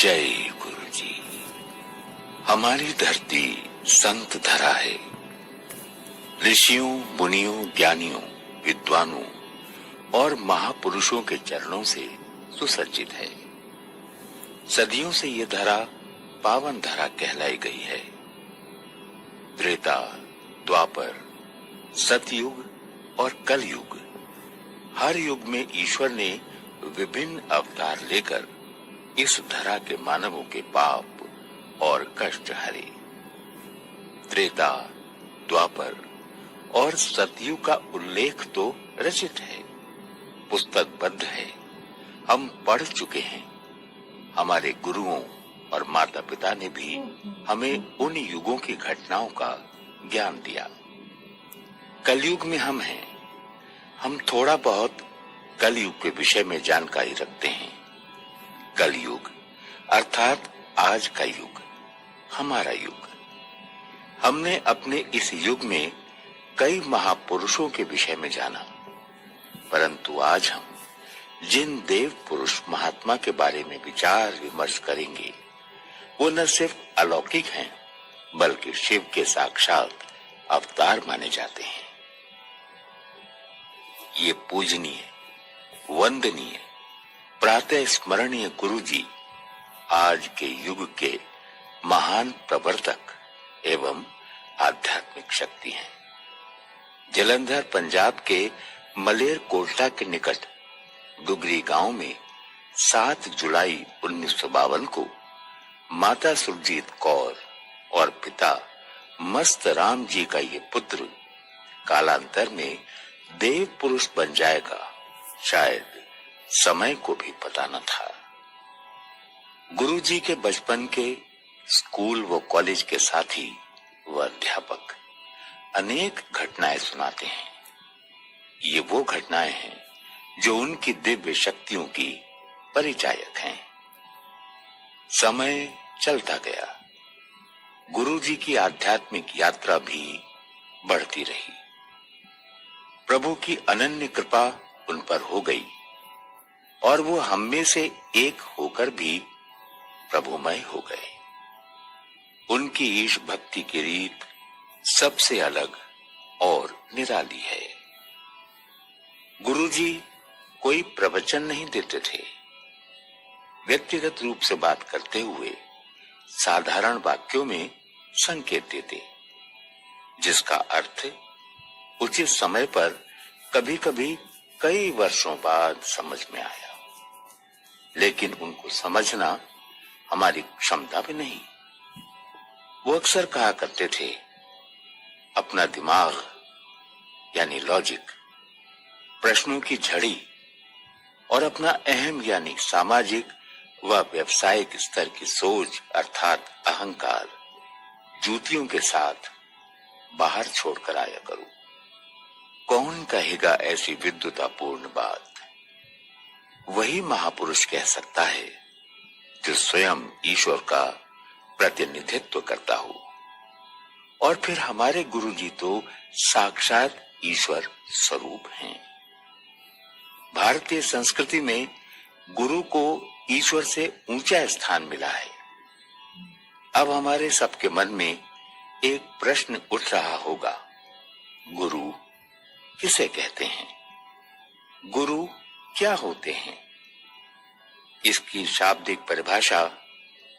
जय गुरु जी। हमारी धरती संत धरा है, ऋषियों, मुनियों, ज्ञानियों, विद्वानों और महापुरुषों के चरणों से सुसज्जित है। सदियों से ये धरा पावन धरा कहलाई गई है। त्रेता, द्वापर, सतयुग और कलयुग, हर युग में ईश्वर ने विभिन्न अवतार लेकर इस धरा के मानवों के पाप और कष्ट हरे। त्रेता, द्वापर और सतयुग का उल्लेख तो रचित है, पुस्तकबद्ध है, हम पढ़ चुके हैं। हमारे गुरुओं और माता पिता ने भी हमें उन युगों की घटनाओं का ज्ञान दिया। कलयुग में हम हैं। हम थोड़ा बहुत कलयुग के विषय में जानकारी रखते हैं। कलयुग अर्थात आज का युग, हमारा युग। हमने अपने इस युग में कई महापुरुषों के विषय में जाना, परंतु आज हम जिन देव पुरुष महात्मा के बारे में विचार विमर्श करेंगे, वो न सिर्फ अलौकिक हैं, बल्कि शिव के साक्षात अवतार माने जाते हैं। ये पूजनीय, वंदनीय, प्रातः स्मरणीय गुरु जी आज के युग के महान प्रवर्तक एवं आध्यात्मिक शक्ति हैं। जलंधर पंजाब के मलेरकोटला के निकट डुगरी गांव में 7 जुलाई 1952 को माता सुरजीत कौर और पिता मस्त राम जी का ये पुत्र कालांतर में देव पुरुष बन जाएगा, शायद समय को भी पता न था। गुरुजी के बचपन के स्कूल व कॉलेज के साथी व अध्यापक अनेक घटनाएं सुनाते हैं। ये वो घटनाएं हैं जो उनकी दिव्य शक्तियों की परिचायक हैं। समय चलता गया, गुरुजी की आध्यात्मिक यात्रा भी बढ़ती रही। प्रभु की अनन्य कृपा उन पर हो गई और वो हम में से एक होकर भी प्रभुमय हो गए। उनकी ईश भक्ति की रीत सबसे अलग और निराली है। गुरुजी कोई प्रवचन नहीं देते थे। व्यक्तिगत रूप से बात करते हुए साधारण वाक्यों में संकेत देते, जिसका अर्थ उचित समय पर कभी कभी कई वर्षों बाद समझ में आया, लेकिन उनको समझना हमारी क्षमता भी नहीं। वो अक्सर कहा करते थे, अपना दिमाग यानी लॉजिक, प्रश्नों की झड़ी और अपना अहम यानी सामाजिक व व्यवसायिक स्तर की सोच अर्थात अहंकार जूतियों के साथ बाहर छोड़कर आया करो। कौन कहेगा ऐसी विद्वतापूर्ण बात? वही महापुरुष कह सकता है जो स्वयं ईश्वर का प्रतिनिधित्व करता हो। और फिर हमारे गुरुजी तो साक्षात ईश्वर स्वरूप हैं। भारतीय संस्कृति में गुरु को ईश्वर से ऊंचा स्थान मिला है। अब हमारे सबके मन में एक प्रश्न उठ रहा होगा, गुरु किसे कहते हैं? गुरु क्या होते हैं? इसकी शाब्दिक परिभाषा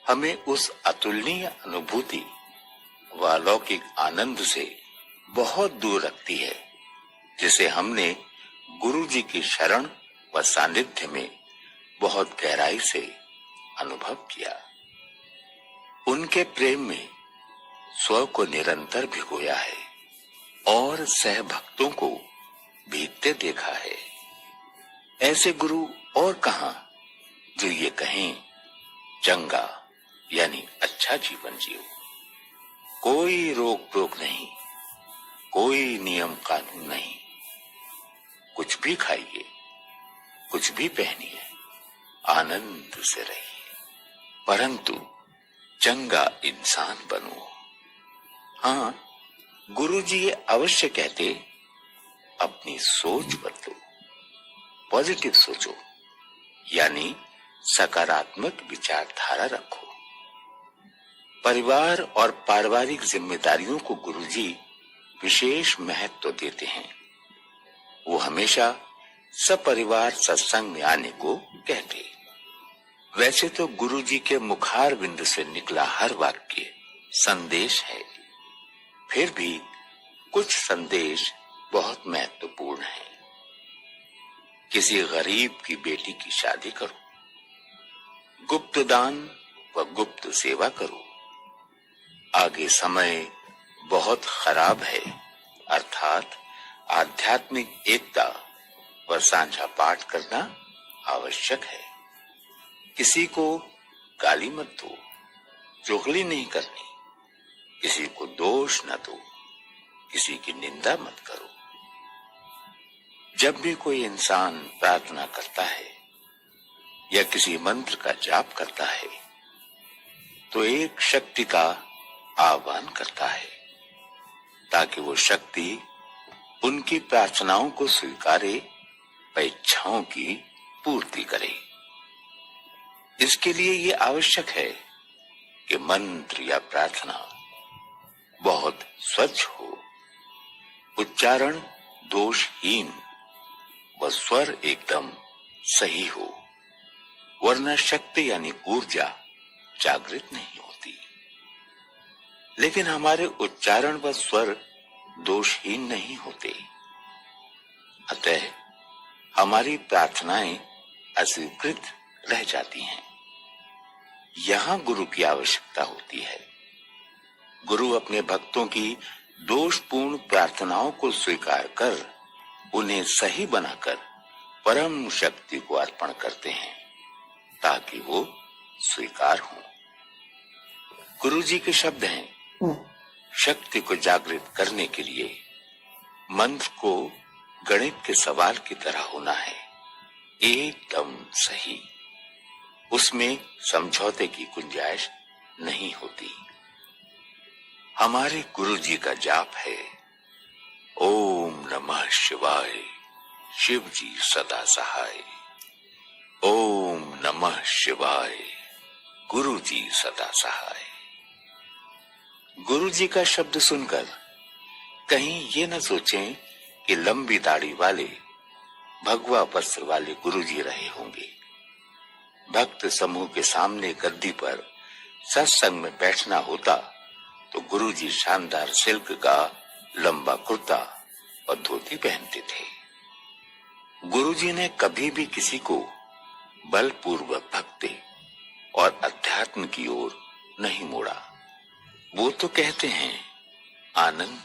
हमें उस अतुलनीय अनुभूति व अलौकिक आनंद से बहुत दूर रखती है, जिसे हमने गुरु जी की शरण व सानिध्य में बहुत गहराई से अनुभव किया। उनके प्रेम में स्व को निरंतर भिगोया है और सहभक्तों को भीगते देखा है। ऐसे गुरु और कहां जो ये कहें, चंगा यानी अच्छा जीवन जियो, कोई रोक टोक नहीं, कोई नियम कानून नहीं, कुछ भी खाइए, कुछ भी पहनिए, आनंद से रहिए, परंतु चंगा इंसान बनो। हाँ, गुरुजी ये अवश्य कहते, अपनी सोच बदलो, पॉजिटिव सोचो, यानी सकारात्मक विचारधारा रखो। परिवार और पारिवारिक जिम्मेदारियों को गुरुजी विशेष महत्व देते हैं। वो हमेशा सपरिवार सत्संग में आने को कहते। वैसे तो गुरुजी के मुखार बिंद से निकला हर वाक्य संदेश है, फिर भी कुछ संदेश बहुत महत्वपूर्ण है। किसी गरीब की बेटी की शादी करो, गुप्त दान व गुप्त सेवा करो, आगे समय बहुत खराब है, अर्थात आध्यात्मिक एकता व सांझा पाठ करना आवश्यक है। किसी को गाली मत दो, चुगली नहीं करनी, किसी को दोष न दो, किसी की निंदा मत करो। जब भी कोई इंसान प्रार्थना करता है या किसी मंत्र का जाप करता है तो एक शक्ति का आह्वान करता है ताकि वो शक्ति उनकी प्रार्थनाओं को स्वीकारे व इच्छाओं की पूर्ति करे। इसके लिए ये आवश्यक है कि मंत्र या प्रार्थना बहुत स्वच्छ हो, उच्चारण दोषहीन व स्वर एकदम सही हो, वरना शक्ति यानी ऊर्जा जागृत नहीं होती। लेकिन हमारे उच्चारण व स्वर दोषहीन नहीं होते, अतः हमारी प्रार्थनाएं अस्वीकृत रह जाती हैं। यहां गुरु की आवश्यकता होती है। गुरु अपने भक्तों की दोषपूर्ण प्रार्थनाओं को स्वीकार कर उन्हें सही बनाकर परम शक्ति को अर्पण करते हैं ताकि वो स्वीकार हो। गुरु जी के शब्द हैं, शक्ति को जागृत करने के लिए मंत्र को गणित के सवाल की तरह होना है, एकदम सही। उसमें समझौते की गुंजाइश नहीं होती। हमारे गुरु जी का जाप है ओम नमः शिवाय, शिव जी सदा सहाय। ओम नमः शिवाय, गुरु जी सदा सहाय। गुरु जी का शब्द सुनकर कहीं ये न सोचें कि लंबी दाढ़ी वाले भगवा वस्त्र वाले गुरु जी रहे होंगे। भक्त समूह के सामने गद्दी पर सत्संग में बैठना होता तो गुरुजी शानदार सिल्क का लंबा कुर्ता और धोती पहनते थे। गुरुजी ने कभी भी किसी को बलपूर्वक भक्ति और अध्यात्म की ओर नहीं मोड़ा। वो तो कहते हैं आनंद